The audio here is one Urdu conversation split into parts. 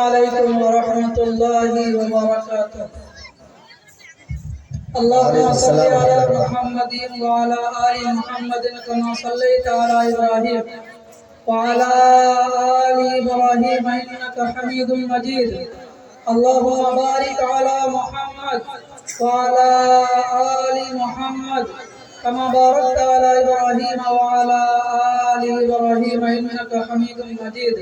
علیکم ورحمۃ اللہ وبرکاتہ۔ اللهم صل على محمد وعلى آل محمد كما صليت على إبراهيم وعلى آل إبراهيم إنك حميد مجيد۔ اللهم بارك على محمد وعلى آل محمد كما باركت على إبراهيم وعلى آل إبراهيم إنك حميد مجيد۔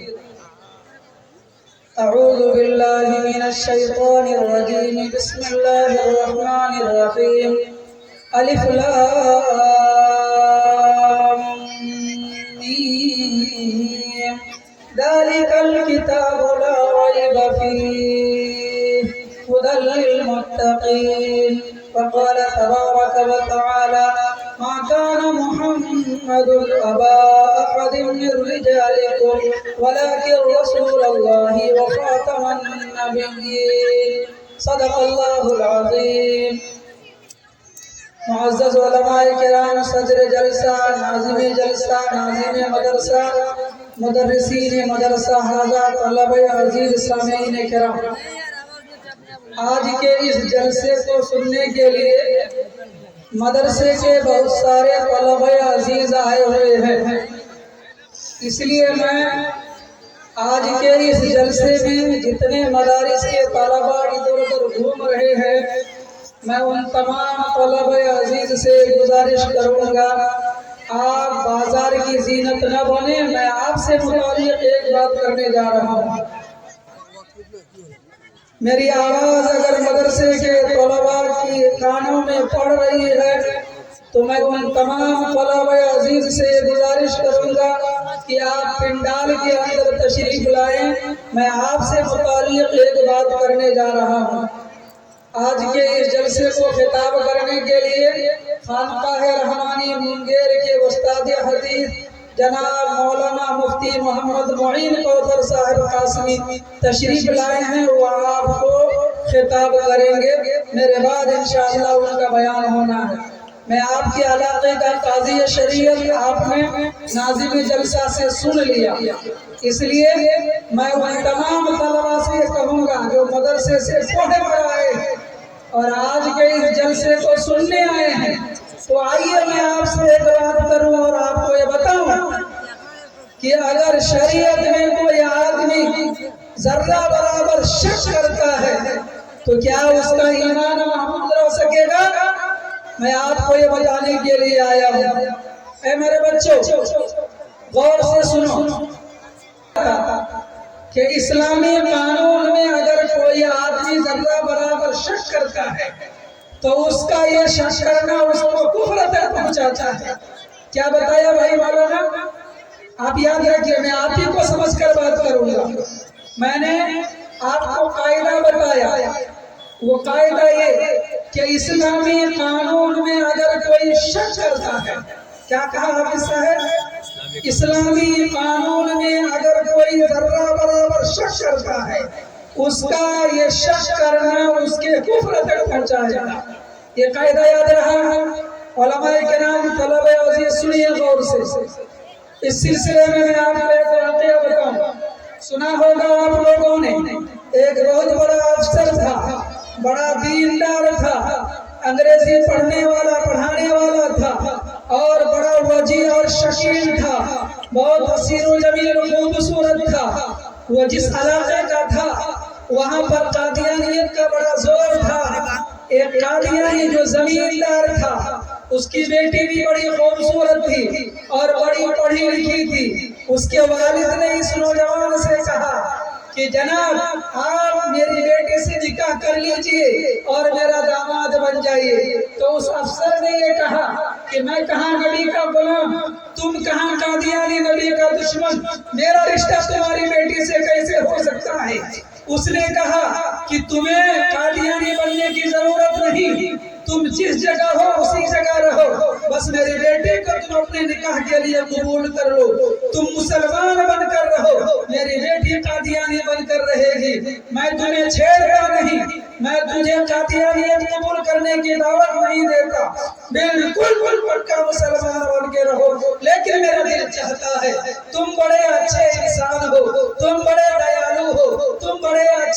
أعوذ بالله من الشيطان الرجيم، بسم الله الرحمن الرحيم۔ ألف لام ميم، ذلك الكتاب لا ريب فيه هدى للمتقين۔ وقال تبارك وتعالى ما كان محمد أبا أحد من رجالكم ولكن رسول الله وخاتم النبيين۔ صدق الله العظيم۔ معزز علماء کرام، صدر جلسہ، ناظم جلسہ، ناظم مدرسہ، مدرسین مدرسہ، حضرات طلبہ عزیز، سامعین کرام، آج کے اس جلسے کو سننے کے لیے مدرسے کے بہت سارے طلبہ عزیز آئے ہوئے ہیں۔ اس لیے میں آج کے اس جلسے میں جتنے مدارس کے طلبہ ادھر ادھر گھوم رہے ہیں، میں ان تمام طلبہ عزیز سے گزارش کروں گا آپ بازار کی زینت نہ بنے۔ میں آپ سے متعلق ایک بات کرنے جا رہا ہوں۔ میری آواز اگر مدرسے کے طلباء کی کانوں میں پڑ رہی ہے تو میں ان تمام طلباء عزیز سے گزارش کروں گا کہ آپ پنڈال کے اندر تشریف لائیں۔ میں آپ سے متعلق ایک بات کرنے جا رہا ہوں۔ آج کے اس جلسے کو خطاب کرنے کے لیے خانقاہ رحمانی مونگیر کے استاد حدیث جناب مولانا مفتی محمد معین کوثر صاحب قاسمی تشریف لائے ہیں۔ وہ آپ کو خطاب کریں گے، میرے بعد انشاءاللہ ان کا بیان ہونا ہے۔ میں آپ کے علاقے کا قاضی شریعت آپ نے ناظم جلسہ سے سن لیا، اس لیے میں ان تمام طلباء سے کہوں گا جو مدرسے سے پڑھے پر آئے اور آج کے اس جلسے کو سننے آئے ہیں، تو آئیے میں آپ سے ایک بات کروں اور آپ کو یہ بتاؤں کہ اگر شریعت میں کوئی آدمی ذرہ برابر شک کرتا ہے تو کیا اس کا ایمان محفوظ رہ سکے گا؟ میں آپ کو یہ بتانے کے لیے آیا ہوں۔ اے میرے بچوں، غور سے سنو کہ اسلامی قانون میں اگر کوئی آدمی ذرہ برابر شک کرتا ہے تو اس کا یہ شک کرنا اس کو کفر تک پہنچاتا ہے۔ کیا بتایا بھائی مولانا؟ آپ یاد رکھیے، میں آپ ہی کو سمجھ کر بات کروں گا۔ میں نے آپ کو قاعدہ بتایا، وہ قاعدہ یہ کہ اسلامی قانون میں اگر کوئی شک کرتا ہے، کیا کہا حافظ صاحب؟ اسلامی قانون میں اگر کوئی ذرہ برابر شک کرتا ہے، اس کا یہ شک کرنا اس کے کفر تک پہنچائے گا۔ یہ قاعدہ یاد رہا ہے؟ علماء کرام، طلبہ عزیز، سنیے غور سے۔ اس سلسلے میں آپ کو ایک واقعہ بتاؤں۔ سنا ہوگا آپ لوگوں نے، ایک بہت بڑا افسر تھا، بڑا دیندار تھا، انگریزی پڑھنے والا پڑھانے والا تھا اور بڑا وجیہ اور شکیل تھا، بہت حسین و جمیل و خوبصورت تھا۔ وہ جس علاقے کا تھا وہاں پر قادیانیت کا بڑا زور تھا۔ ایک قادیانی جو زمیندار تھا، اس کی بیٹی بھی بڑی خوبصورت تھی اور بڑی پڑھی لکھی تھی۔ اس کے والد نے اس نوجوان سے کہا کہ جناب آپ میری بیٹی سے نکاح کر لیجئے اور میرا داماد بن جائیے۔ تو اس افسر نے یہ کہا کہ میں کہاں نبی کا غلام، تم کہاں قادیانی نبی کا دشمن، میرا رشتہ تمہاری بیٹی سے کیسے ہو سکتا ہے؟ اس نے کہا کہ تمہیں قادیانی بننے کی ضرورت نہیں، تم جس جگہ ہو اسی جگہ رہو، بس میری بیٹی کو تم اپنے نکاح کے لیے قبول کر لو، تم مسلمان بن کر رہو، میری بیٹی قادیانی بن کر رہے گی، میں تمہیں چھیڑتا نہیں، میں تجھے قادیانیت قبول کرنے کی دعوت نہیں دیتا، بالکل پکا مسلمان بن کے رہو، لیکن میرا دل چاہتا ہے تم بڑے اچھے انسان ہو، تم بڑے دیالو ہو، تم بڑے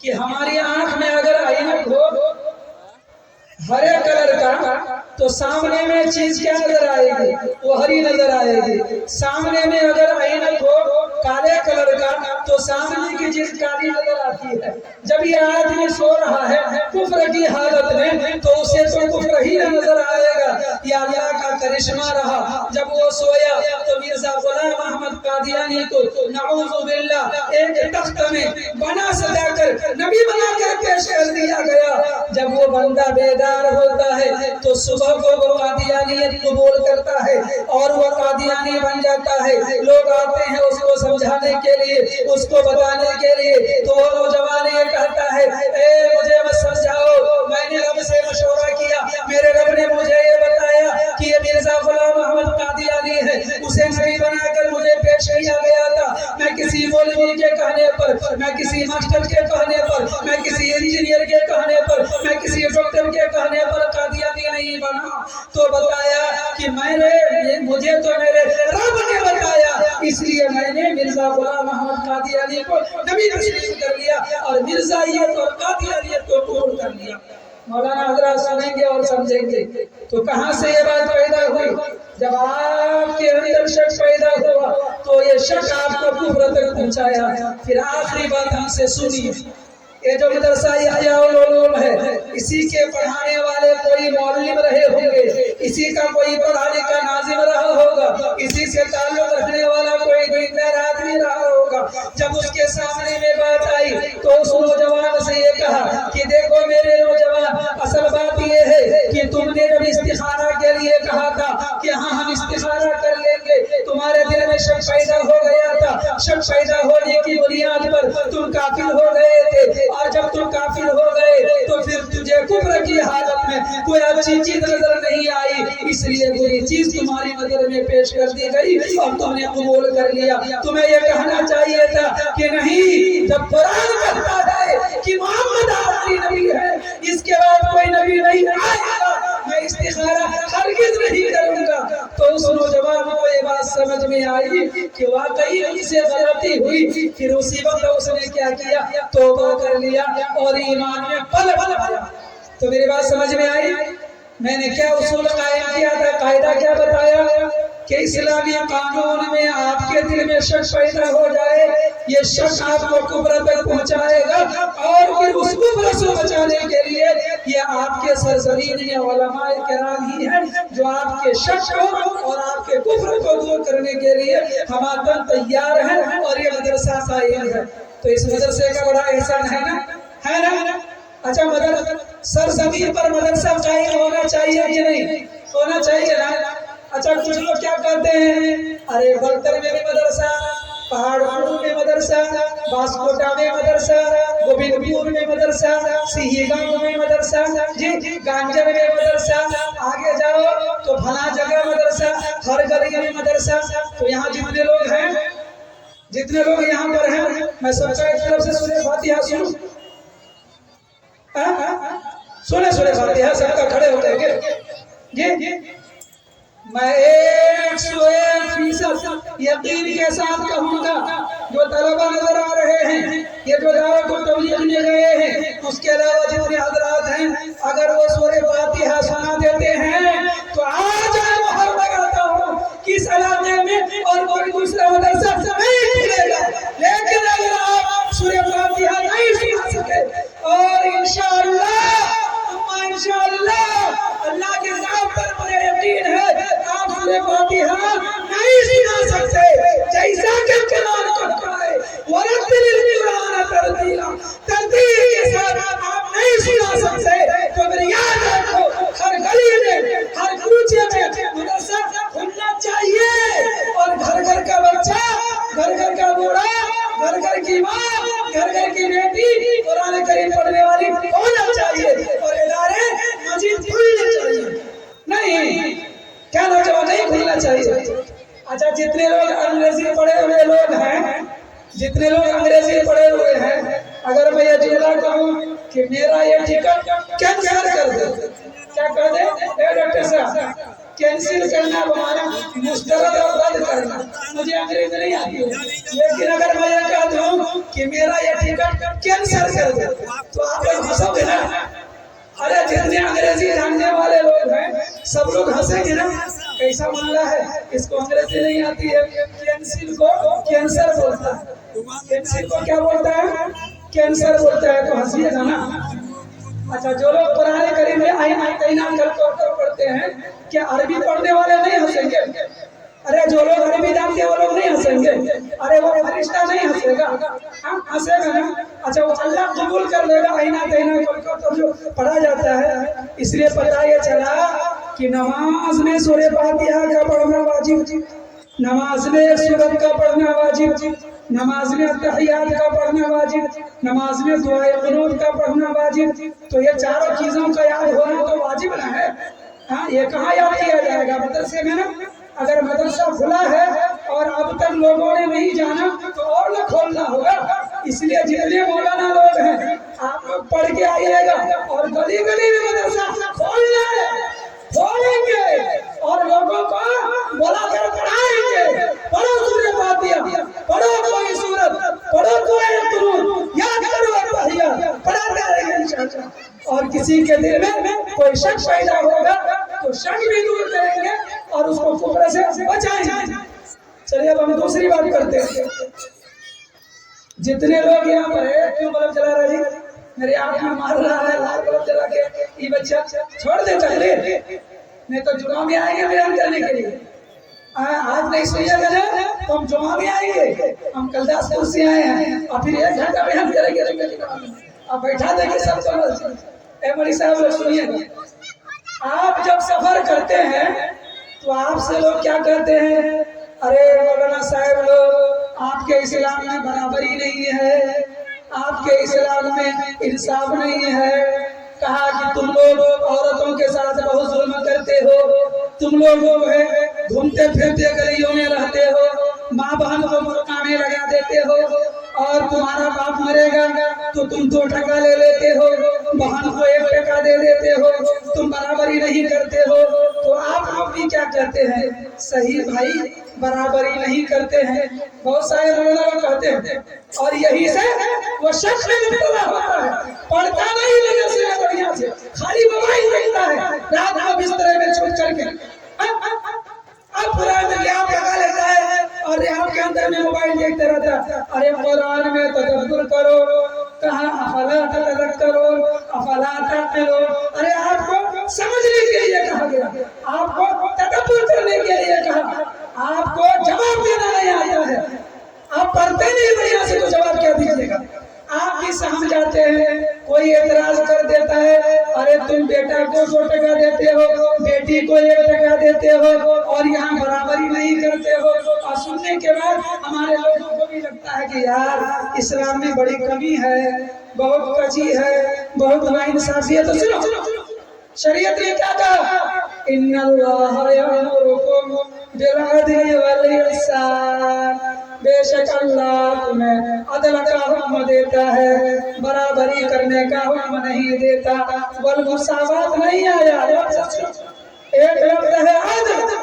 کہ ہماری آنکھ میں اگر عینک ہو ہرے کلر کا تو سامنے میں چیز کیا نظر آئے گی؟ وہ ہری نظر آئے گی. سامنے میں اگر عینک ہو کالے کلر کا تو سامنے کی چیز کالی نظر آتی ہے. جب یہ آدمی سو رہا ہے کفر کی حالت میں تو اسے تو کفر ہی نظر آئے گا. یہ اللہ کا کرشمہ رہا. جب وہ سویا تو مرزا غلام احمد قادیانی کو نعوذ باللہ ایک تخت میں بنا سجا کر نبی بنا کر پیش کر دیا گیا. جب وہ بندہ بیدار ہوتا ہے تو صبح کو وہ قادیانیت قبول کرتا ہے اور وہ قادیانی بن جاتا ہے. لوگ آتے ہیں اس کو سمجھانے کے لیے, اس کو بتانے کے لیے, تو وہ نوجوان یہ کہتا ہے اے مجھے مت سمجھاؤ, میں نے رب سے مشورہ کیا, میرے رب نے مجھے یہ بتایا کہ یہ مرزا غلام احمد قادیانی ہے, اسے نبی بنا کر مجھے پیش کیا گیا تھا. میں کسی مولوی کے کہنے پر, میں کسی ماسٹر کے کہنے پر, میں کسی انجینئر کے کہنے پر, میں کسی ڈاکٹر کے کہنے پر قادیانی نہیں بنا. تو بتایا کہ مجھے تو میرے رب نے بتایا, اس لیے میں نے مرزا غلام احمد قادیانی کو نبی تسلیم کر لیا اور مرزائیت اور قادیانیت کو قبول کر لیا. مولانا حضرات سنیں گے اور سمجھیں گے. تو کہاں سے یہ بات پیدا ہوئی؟ جب آپ کے اندر شک پیدا ہوا تو یہ شک آپ کو کفر تک پہنچایا. پھر آخری بات ہم سے سنیے. یہ جو مدرسہ احیاء العلوم ہے, اسی کے پڑھانے والے کوئی معلم رہے ہوں گے, اسی کا کوئی پڑھا لکھا ناظم رہا ہوگا, اسی سے تعلق رکھنے والا کوئی دیندار آدمی رہا ہوگا. جب اس کے سامنے میں بات آئی تو اس نوجوان سے یہ کہا کہ دیکھو میرے نوجوان, اصل بات یہ ہے کہ تم نے جب استخارہ کے لیے کہا تھا کہ ہاں ہم استخارہ کر لیں گے, تمہارے دل میں شک پیدا ہو گیا تھا. شک پیدا ہونے کی بنیاد پر تم کافر ہو گئے تھے, اور جب تم کافر ہو گئے تو پھر تجھے کفر کی حالت میں کوئی اچھی چیز نظر نہیں آئی, اس لیے بری چیز تمہاری نظر میں پیش کر دی گئی اور تم نے قبول کر لیا. تمہیں یہ کہنا چاہیے تھا کہ نہیں. جب قرآن کہتا ہے کہ محمد آخری نبی ہے, اس کے بعد کوئی نبی نہیں آئے گا, میں استخارہ ہرگز نہیں کروں گا. تو اس نوجوان کو یہ بات سمجھ میں آئی کہ واقعی ان سے غلطی ہوئی. پھر اسی وقت اس نے کیا کیا, توبہ کر لیا اور ایمان میں پل پایا. تو میری بات سمجھ میں آئی؟ میں نے کیا اصول قائم کیا تھا, قاعدہ کیا بتایا کہ اسلامی قانون میں آپ کے دل میں شک پیدا ہو جائے, یہ شک آپ کو کفر تک پہنچائے گا, اور پھر اس کفر سے بچانے کے لیے یہ آپ کے سرزمین میں علماء کرام ہی ہیں جو آپ کے شک کو اور آپ کے کفر کو دور کرنے کے لیے ہماتن تیار ہیں, اور یہ مدرسہ قائم ہے. تو اس مدرسے کا بڑا احسان ہے نا, ہے نا. اچھا, سرزمین پر مدرسہ قائم ہونا چاہیے کہ نہیں ہونا چاہیے نا. اچھا, کچھ لوگ کیا کہتے ہیں, ارے بلتر میں بھی مدرسہ, پہاڑپور میں مدرسہ, باسکوٹا میں مدرسہ, گوبند پور میں مدرسہ, سیہی گاؤں میں مدرسہ, جی گانجر میں مدرسہ, آگے جاؤ تو فلاں جگہ مدرسہ, ہر گلی میں مدرسہ. تو یہاں جتنے لوگ ہیں, جتنے لوگ یہاں پر ہیں, میں سب کا ایک طرف سے سورہ فاتحہ سنوں, سورہ فاتحہ سب کا کھڑے ہوتے ہیں جی. میں 101% یقین کے ساتھ کہوں گا, جو طلبہ نظر آ رہے ہیں, یہ جو دعوت و تبلیغ میں گئے ہیں, اس کے علاوہ جتنے حضرات ہیں, اگر وہ سورہ فاتحہ سنا دیتے ہیں تو آج میں مہر لگاتا ہوں کہ اس علاقے میں اور کوئی دوسرا مدرسہ نہیں ملے گا. لیکن اگر آپ سورہ فاتحہ نہیں سنا سکے, اور انشاءاللہ اللہ کے ذات پر مجھے یقین ہے آپ سورہ فاتحہ نہیں سنا سکتے, جیسا کہ قرآن کہتا ہے وَرَتِّلِ الْقُرْآنَ تَرْتِيلًا, ترتیل کے ساتھ آپ نہیں سنا سکتے. تو میری یاد رکھو, ہر گلی میں, ہر کوچے میں مدرسہ کھلنا چاہیے, اور گھر گھر کا بچہ, گھر گھر کا بوڑھا, گھر گھر کی ماں, گھر گھر کی بیٹی قرآن کریم پڑھنے والی ہونا چاہیے, اور ادارے مسجد کھلنے چاہیے. نہیں, کیا نوجوان نہیں کھلنا چاہیے. اچھا, جتنے لوگ انگریزی پڑھے ہوئے لوگ ہیں, جتنے لوگ انگریزی پڑھے ہوئے ہیں, اگر میں یہ جملہ کہوں کہ میرا یہ ٹکٹ کینسل کر دے, کیا کر دے, اے ڈاکٹر صاحب, کینسل کرنا ہمارا مسترد اور رد کرنا, مجھے انگریزی نہیں آتی ہے، لیکن اگر میں یہ کہہ دوں کہ میرا یہ ٹکٹ کینسل کر دو تو آپ لوگ ہنسو گے نا؟ ارے جتنے انگریزی جاننے والے لوگ ہیں سب لوگ ہنسیں گے نا؟ کیسا معاملہ ہے، اس کو انگریزی نہیں آتی ہے، کینسل کو کینسر بولتا ہے، کینسل کو کیا بولتا ہے؟ کینسر بولتا ہے، تو ہنسیے گا نا؟ اچھا، جو لوگ قرآن کریم میں آئینہ کل کو پڑھتے ہیں کیا عربی پڑھنے والے نہیں ہنسیں گے؟ ارے جو لوگ عربی جانتے ہیں وہ لوگ نہیں ہنسیں گے؟ ارے وہ فرشتہ نہیں ہنسے گا؟ ہنسے گا نا؟ اچھا، وہ اللہ قبول کر لے گا آئینہ کل کو جو پڑھا جاتا ہے؟ اس لیے پتہ یہ چلا کہ نماز میں سورہ فاتحہ کا پڑھنا واجب، نماز میں سورت کا پڑھنا واجب، نماز میں تحیات کا پڑھنا واجب، نماز میں دعائے قنوت کا پڑھنا واجب۔ تو یہ چاروں چیزوں کا یاد ہونا تو واجب نہ ہے؟ ہاں، یہ کہاں یاد کیا جائے گا؟ مدرسے میں نا؟ اگر مدرسہ کھلا ہے اور اب تک لوگوں نے نہیں جانا تو اور نہ کھولنا ہوگا۔ اس لیے جتنے مولانا لوگ ہیں آپ لوگ پڑھ کے آئیے گا، اور گلی گلی میں مدرسہ کھولنا ہے، کھولیں گے اور لوگوں کو بلا کر پڑھائیں گے، پڑھو سورہ فاتحہ، پڑھو کوئی سورت، پڑھو دعائے قنوت، یاد کرو تحیات، پڑھاتے رہیں گے انشاءاللہ۔ اور کسی کے دل میں کوئی شک پیدا ہوگا تو شک بھی دور کریں گے اور اس کو کفر سے بچائیں گے۔ چلیے اب ہم دوسری بات کرتے ہیں۔ جتنے لوگ یہاں پر ہے، کیوں بلب جلا رہی؟ میرے آنکھ میں مار رہا ہے لال بلب جلا کے، یہ بچہ چھوڑ دے تقریر، نہیں تو جمعہ میں آئیں گے بیان کرنے کے لیے۔ آج نہیں سنیے گا نا تو ہم جمعہ میں آئیں گے، ہم کل 10 کرسی آئے ہیں اور پھر 1 گھنٹہ بیان کریں گے۔ اب بیٹھا دیں گے سب کو۔ اے مولوی صاحب لوگ سنیے گا، آپ جب سفر کرتے ہیں تو آپ سے لوگ کیا کہتے ہیں؟ ارے مولانا صاحب لوگ آپ کے اسلام میں برابری نہیں ہے، آپ کے اسلام میں انصاف نہیں ہے، کہا کہ تم لوگ عورتوں کے ساتھ بہت ظلم کرتے ہو، تم لوگ جو ہے گھومتے پھرتے گلیوں میں رہتے ہو، ماں بہن کو مکانے لگا دیتے ہو، اور تمہارا باپ مرے گا تو تم 2 ٹکا لے لیتے ہو، بہن کو 1 ٹکا دے دیتے ہو، تم برابری نہیں کرتے ہو۔ تو آپ لوگ بھی کیا کہتے ہیں؟ صحیح بھائی، برابری نہیں کرتے ہیں، بہت سارے لوگ کہتے ہیں، اور یہی سے وہ شخص میں مبتلا ہوتا ہے، پڑھتا نہیں لگا سے بڑھیا سے، خالی موبائل دیکھتا ہے رات کو بسترے میں چھپ کر کے، اب قرآن میں ریاض لگا لیتا ہے اور ریاض کے اندر میں موبائل دیکھتے رہتا ہے۔ ارے قرآن میں تدبر کرو، کہاں افلا تذکرون افلا تعقلون، ارے آپ کو سمجھنے کے لیے کہا گیا، آپ کو تدبر کرنے کے لیے کہا، آپ کو جواب دینا نہیں آتا ہے، آپ پڑھتے نہیں بڑھیا سے تو جواب کیا دیجیے گا؟ آپ بھی سمجھ جاتے ہیں، کوئی اعتراض کر دیتا ہے، ارے تم بیٹا کو 2 ٹکا دیتے ہو، بیٹی کو 1 ٹکا دیتے ہو، اور یہاں برابری نہیں کرتے ہو۔ اور سننے کے بعد ہمارے لوگوں کو بھی لگتا ہے کہ یار اسلام میں بڑی کمی ہے، بہت کچی ہے، بہت ناانصافی ہے۔ تو سنو، شریعت نے کیا کہا؟ ان اللہ یامرکم بالعدل والاحسان، بے شک اللہ تمہیں عدل کا حکم دیتا ہے، برابری کرنے کا حکم نہیں دیتا، والمساوات نہیں آیا۔ ایک لفظ ہے عدل،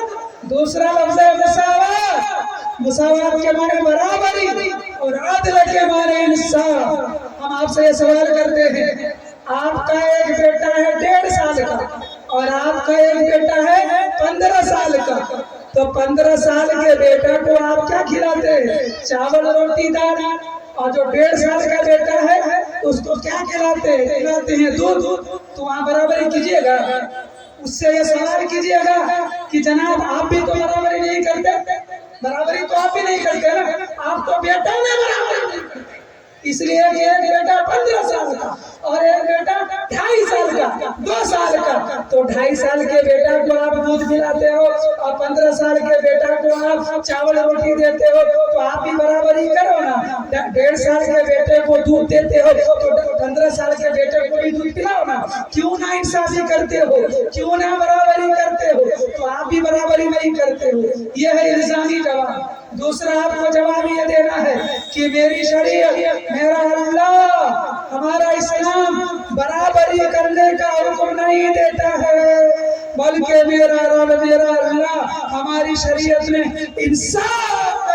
دوسرا لفظ ہے مساوات۔ مساوات کے معنی برابری اور عدل کے معنی انصاف۔ ہم آپ سے یہ سوال کرتے ہیں، آپ کا ایک بیٹا ہے 1.5 سال کا اور آپ کا ایک بیٹا ہے 15 سال کا، تو 15 سال کے بیٹا کو آپ کیا کھلاتے ہیں؟ چاول روٹی دال، اور جو 1.5 سال کا بیٹا ہے اس کو کیا کھلاتے ہیں؟ کھلاتے ہیں دودھ۔ تو وہاں برابری کیجئے گا، اس سے یہ سوال کیجئے گا کہ جناب آپ بھی تو برابری نہیں کرتے، برابری تو آپ بھی نہیں کرتے نا، آپ تو بیٹا میں برابری نہیں کرتے۔ اس لیے کہ ایک بیٹا 15 سال کا اور ایک بیٹا 2.5 سال کا، 2 سال کا، تو 2.5 سال کے بیٹا کو آپ دودھ پلاتے ہو اور 15 سال کے بیٹا کو آپ چاول روٹی دیتے ہو، تو آپ بھی برابری کرو نا۔ 1.5 سال کے بیٹے کو دودھ دیتے ہو تو 15 سال کے بیٹے کو بھی دودھ پلاؤ نا۔ کیوں نا انصافی کرتے ہو؟ کیوں نہ برابری کرتے ہو؟ تو آپ بھی برابری نہیں کرتے ہو۔ یہ ہے الزامی جواب۔ دوسرا آپ کو جواب یہ دینا ہے کہ میری شریعت، میرا اللہ، ہمارا اسلام برابری کرنے کا حکم نہیں دیتا ہے، بلکہ میرا رب، میرا اللہ ہماری شریعت میں انصاف کا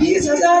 20,000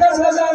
10,000,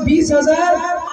20,000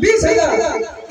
20,000।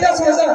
10,000।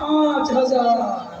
5,000।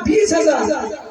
20,000।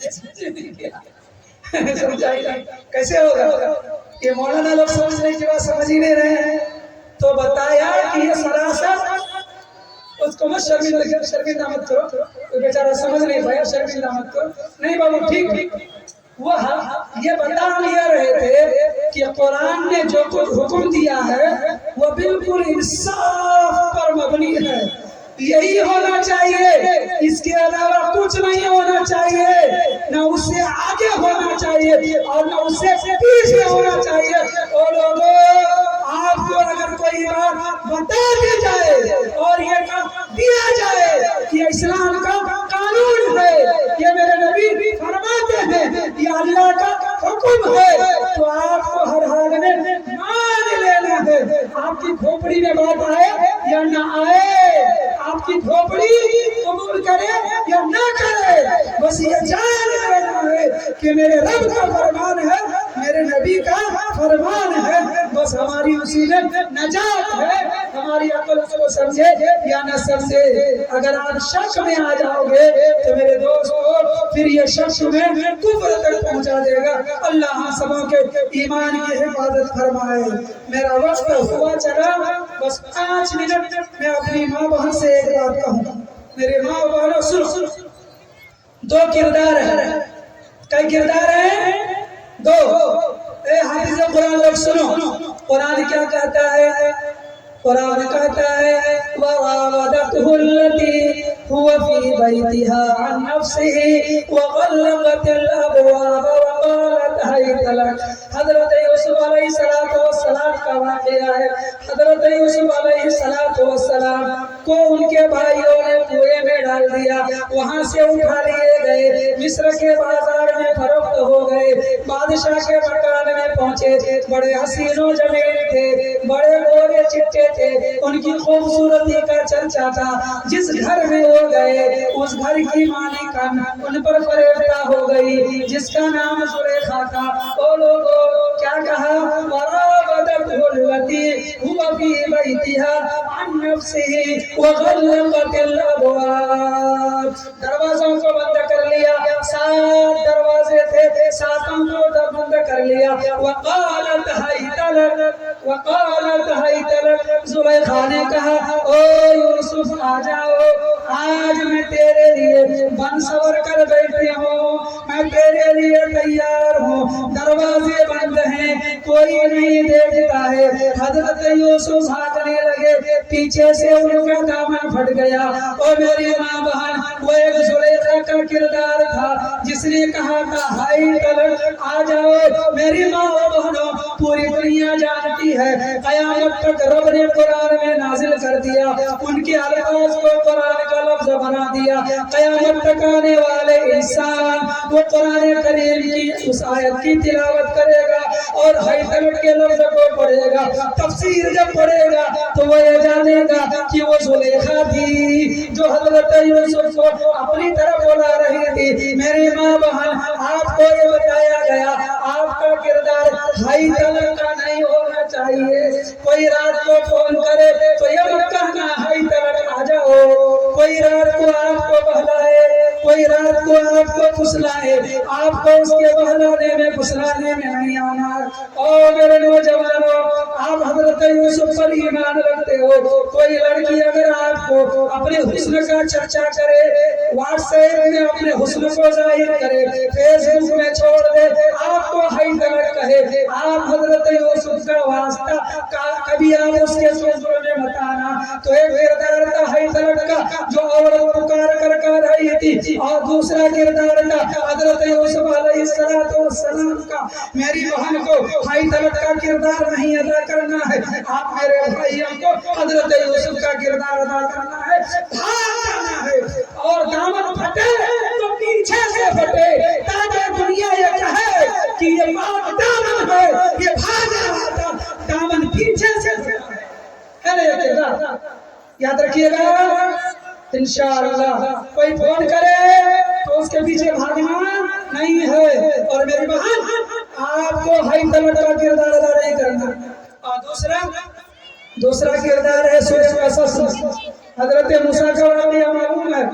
سمجھائی نہیں کیسے ہوگا؟ یہ مولانا لوگ سمجھنے کی بات سمجھ ہی نہیں رہے ہیں. تو بتایا کہ یہ سراسر اس کو مت شرمندہ مت کرو. کوئی بیچارہ سمجھ نہیں پایا شرمندہ مت کرو. نہیں بابو ٹھیک. وہ یہ بتا لیا رہے تھے کہ قرآن نے جو کچھ حکم دیا ہے وہ بالکل انصاف پر مبنی ہے. یہی ہونا چاہیے, اس کے علاوہ کچھ نہیں ہونا چاہیے, نہ اس سے آگے ہونا چاہیے اور نہ اس سے پیچھے ہونا چاہیے. اور لوگوں آپ کو اگر کوئی بات بتا دی جائے اور یہ دیا جائے کہ اسلام کا قانون ہے, یہ میرے نبی فرماتے ہیں, یہ اللہ کا حکم ہے, تو آپ کو ہر حال میں مان لینا ہے. آپ کی کھوپڑی میں بات آئے یا نہ آئے, آپ کی کھوپڑی قبول کرے یا نہ کرے, بس یہ جان لینا ہے کہ میرے رب کا فرمان ہے, میرے نبی کا فرمان ہے. بس ہماری اسی میں نجات ہے. ہماری عقل اس کو سمجھے یا نہ سمجھے. اگر آپ شک میں آ جاؤ گے تو میرے دوستو پھر یہ شک میں کفر تک پہنچا دے گا. اللہ ہم سبوں کے ایمان کی حفاظت فرمائے. میرا وقت ہوا چلا, بس 5 منٹ میں اپنی ماں بہن سے ایک بات کہوں. میرے ماں بہنوں سنو, 2 کردار ہیں. کئی کردار ہیں؟ 2. اے حافظ قرآن لوگ سنو, قرآن کیا کہتا ہے؟ قرآن کہتا ہے وراودته التي هو في بيتها عن نفسه وغلقت الابواب وقالت هيت لك. حضرت یوسف علیہ السلام کا واقعہ ہے. حضرت یوسف علیہ السلام کو ان کے بھائیوں نے کنویں میں ڈال دیا, وہاں سے اٹھا لیے گئے, مصر کے بازار میں فروخت ہو گئے, بادشاہ کے مکان میں پہنچے. بڑے حسین و جمیل تھے, بڑے گورے چٹے تھے, ان کی خوبصورتی کا چرچا تھا. جس گھر میں وہ گئے اس گھر کی مالکن ان پر فریفتہ ہو گئی, جس کا نام زلیخا تھا. وہ لوگوں کیا کہا؟ وراودته التي هو في بيتها عن نفسه وغلقت الابواب. دروازوں کو بند کر لیا, 7 دروازے تھے, 7 کو بند کر لیا. وقالت هيت لك. زلیخا نے کہا او یوسف آ جاؤ, آج میں تیرے لیے بن سور کر بیٹھی ہوں, میں تیرے لیے تیار ہوں. دروازے بند ہیں, کوئی نہیں دیکھتا ہے. حضرت یوسف بھاگنے لگے, پیچھے سے ان کا دامن پھٹ گیا. اور میری ماں بہن, وہ ایک زلیخا کا کردار تھا جس نے کہا تھا ہائی طلب آ جاؤ. میری ماں بہنوں, پوری دنیا جانتی ہے قیامت تک رب نے قرآن میں نازل کر دیا, ان کے الفاظ کو قرآن کا لفظ بنا دیا. قیامت تک آنے والے انسان وہ قرآن کریم کی اس آیت کی تلاوت کرے گا اور حیثلت کے لفظ کو پڑھے گا. تفسیر جب پڑھے گا تو وہ یہ جانے گا کہ وہ زلیخا تھی جو حضرت یوسف کو اپنی طرف بلا رہی تھی. میری ماں بہن, آپ کو یہ بتایا گیا آپ کا کردار حیثلت کا نہیں ہونا چاہیے. کوئی رات کو فون کرے تو یہ مت کہنا حیثلت آ جاؤ. کوئی رات کو آپ کو بہلائے, کوئی رات کو آپ کو پھسلائے, آپ کو اس کے بہلانے میں پھسلانے میں نہیں آنا. اور میرے نوجوانوں, آپ حضرت یوسف پر ایمان رکھتے ہو, کوئی لڑکی اگر آپ کو اپنے حسن کا چرچا کرے, واٹس ایپ میں اپنے حسن کو ظاہر کرے, فیس بک میں چھوڑ دے, آپ کو حیثلت کہے, آپ حضرت یوسف کا واسطہ کبھی آپ اس کے سوچوں میں مت آنا. تو ایک کردار تھا حیثلت کا جو عورت پکار کر کر رہی تھی, اور دوسرا کردار تھا حضرت یوسف علیہ السلام کا. میری بہن کو حیثلت کا کردار نہیں ادا کرنا ہے, آپ میرے بھائیوں کو حضرت یوسف کا کردار ادا کرنا ہے. بھاگ جانا ہے, اور دامن پھٹے تو پیچھے سے پھٹے, تاکہ دنیا یہ کہے کہ یہ بات دامن ہے, یہ بھاگا ہوا تھا, دامن پیچھے سے پھٹا ہے. یاد رکھیے گا انشاءاللہ. کوئی فون کرے تو اس کے پیچھے بھاگنا نہیں ہے. اور میری بہن, آپ کو حیثلت کا کردار ادا نہیں کرنا. اور دوسرا کردار ہے سورہ قصص. حضرت موسیٰ کا واقعہ معلوم ہے.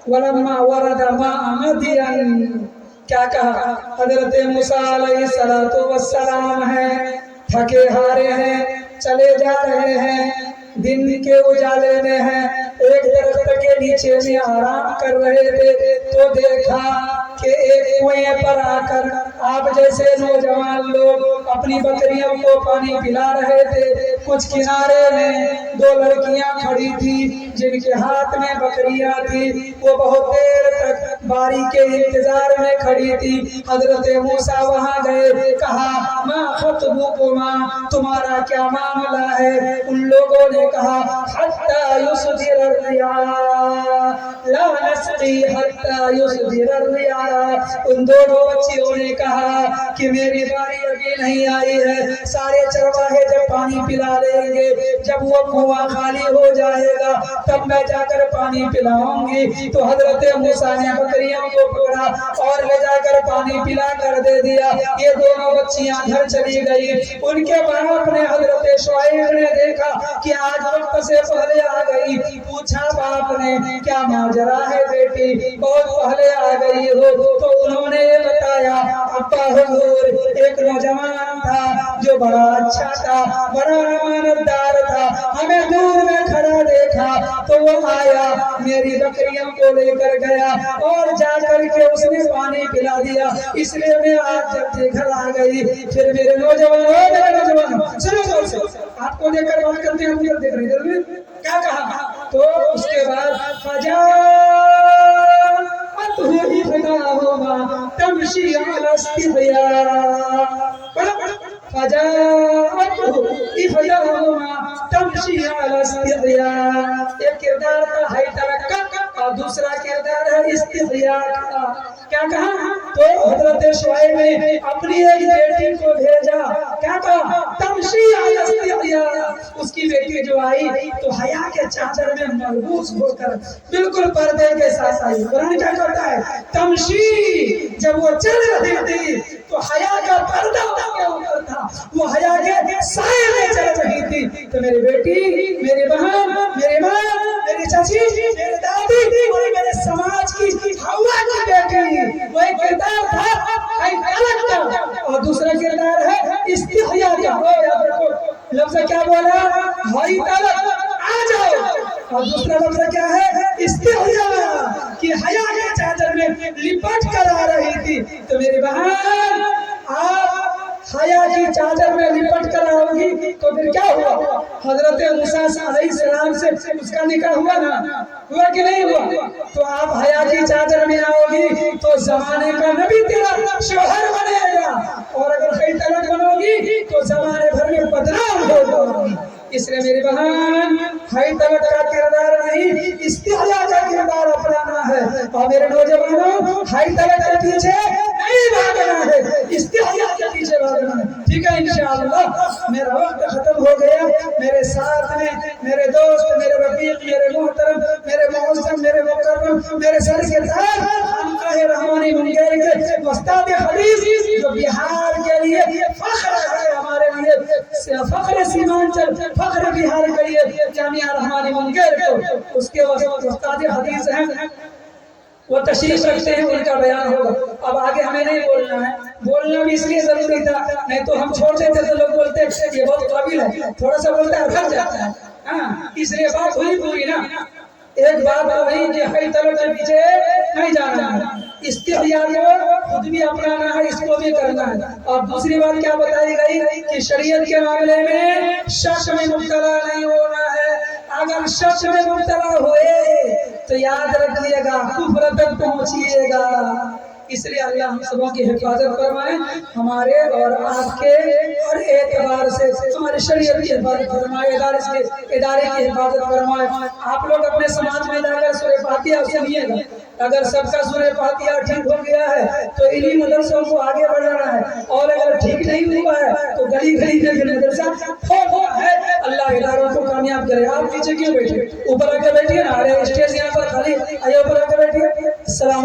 وَلَمَّا وَرَدَ مَاءَ مَدْيَنَ کیا کہا؟ حضرت موسیٰ علیہ السلام ہیں، تھکے ہارے ہیں، چلے جا رہے ہیں، دن کے اجالے میں ہیں، ایک درخت کے نیچے میں آرام کر رہے تھے تو دیکھا کہ ایک کنویں پر آ کر آپ جیسے نوجوان لوگ اپنی بکریوں کو پانی پلا رہے تھے۔ کچھ کنارے میں دو لڑکیاں کھڑی تھی جن کے ہاتھ میں بکریاں تھی، وہ بہت دیر تک باری کے انتظار میں کھڑی تھی۔ حضرت موسیٰ وہاں گئے، کہا ما خطبکما، تمہارا کیا معاملہ ہے؟ ان لوگوں نے کہا حتی یصدر الرعاء لا نسقی حتی یصدر الرعاء، ان دونوں بچیوں نے کہا کہ میری باری ابھی نہیں آئی ہے، سارے چرواہے جب پانی پلا لیں گے، جب وہ کنواں خالی ہو جائے گا تب میں جا کر پانی پلاؤں گی۔ تو حضرت موسیٰ نے بکریوں کو پکڑا اور لے جا کر پانی پلا کر دے دیا۔ یہ دونوں بچیاں گھر چلی گئی۔ ان کے باپ نے حضرت شعیب نے دیکھا کہ آج وقت سے پہلے آ گئی، پوچھا باپ نے کیا ماجرا ہے بیٹی، بہت پہلے آ گئی ہو؟ تو انہوں نے یہ بتایا ابا حضور ایک نوجوان تھا جو بڑا اچھا تھا، بڑا امانتدار تھا، ہمیں دور میں کھڑا دیکھا تو وہ آیا، میری بکریوں کو لے کر گیا اور جا کر کے اس نے پانی پلا دیا، اس لیے میں آج جب گھر آ گئی۔ پھر میرے نوجوان سنو زور سے، آپ کو دیکھ کر بات کرتے ہیں، مجھے دیکھ رہے ہیں کیا کہا؟ تو اس کے بعد تمشی علی استحیاء، تمشی علی استحیاء، ایک کردار تھا ہے ترقہ اور دوسرا کردار ہے استحیاء کا۔ کیا کہا؟ تو حضرت شعیب نے اپنی ایک بیٹی کو بھیجا، کیا کہا؟ تمشی علی استحیاء، اس کی بیٹی جو آئی تو حیا کے چادر میں ملبوس ہو کر بالکل پردے کے ساتھ آئی۔ قرآن کیا کہتا ہے؟ تمشی، جب وہ چل رہی تھی تو حیا کا پردہ کے اوپر تھا، وہ حیا کے سائے میں چل رہی تھی۔ تو میری بیٹی، میری بہن، میری ماں، میری چچی، میری دادی اور میرے سماج کی ہوا کی بیٹی، وہ ایک کردار تھا الگ کا، اور دوسرا کردار ہے استحیاء کا۔ لفظ کیا بولا؟ ہائی طلب، آ جاؤ، اور دوسرا لفظ کیا ہے؟ استحیاء، کہ حیا کے چادر میں لپٹ کر آ رہی تھی۔ تو میری بہن، آپ حیا کی چادر میں لپٹ کر آؤ گی تو پھر کیا ہوا؟ حضرت موسیٰ علیہ السلام سے اس کا نکاح ہوا نا، ہوا کہ نہیں ہوا؟ تو آپ حیا کی چادر میں آؤ گی تو زمانے کا نبی تیرا شوہر بنے گا، اور اگر خی طلق بنو گی تو زمانے بھر میں بدنام ہو جاؤ گی۔ اس لیے میری بہن، خی طلق کا کردار نہیں، استحیاء کا کردار اپنانا ہے۔ اور میرے نوجوانوں، خی طلق کے پیچھے نہیں بھاگنا ہے، استحیاء کے پیچھے بھاگنا ہے، ٹھیک ہے؟ انشاءاللہ میرا وقت ختم ہو گیا۔ میرے ساتھ میں میرے دوست، میرے رفیق، میرے محترم، میرے معظم، میرے مکرم، میرے سر کے تاج خانقاہ رحمانی منگیر کے استاد حدیث جو بہار کے لیے فخر ہے، ہمارے لیے فخر سیمانچل، فخر بہار کے لیے جامعہ رحمانی منگیر کو، اس کے استاد حدیث ہیں، وہ تشریف رکھتے ہیں، ان کا بیان ہوگا۔ اب آگے ہمیں نہیں بولنا ہے، بولنا بھی اس لیے ضروری تھا، نہیں تو ہم چھوڑ دیتے تو لوگ بولتے یہ بہت قابل ہے، تھوڑا سا بولتا ہے بھر جاتا ہے، ہاں، اس لیے بات ہوئی پوری نا۔ ایک بات تو وہی کہ خی طلق کے پیچھے نہیں جانا ہے، استحیاء کو خود بھی اپنانا ہے، اس کو بھی کرنا ہے۔ اور دوسری بات کیا بتائی گئی کہ شریعت کے معاملے میں شک میں مبتلا نہیں ہونا ہے۔ اگر شک میں مبتلا ہوئے تو یاد رکھیے گا کفر تک پہنچیے گا۔ اس لیے اللہ ہم سبوں کی حفاظت فرمائے، ہمارے اور آپ کے ہر اعتبار سے ہماری شریعت کی حفاظت فرمائے، ادارے کی حفاظت فرمائے۔ آپ لوگ اپنے سماج میں جا کر سورہ فاتحہ سنیے گا، اگر سب کا سورہ فاتحہ ٹھیک ہو گیا ہے تو انہی مدرسوں کو آگے بڑھانا ہے، اور اگر ٹھیک نہیں ہوا ہے تو گلی گلی میں مدرسہ کھولنا ہے۔ اللہ اداروں کو کامیاب کرے۔ آپ پیچھے کیوں بیٹھے؟ اوپر آ کے بیٹھیے نا، ارے اسٹیج یہاں پر خالی، آئیے اوپر آ کے بیٹھیے۔ السلام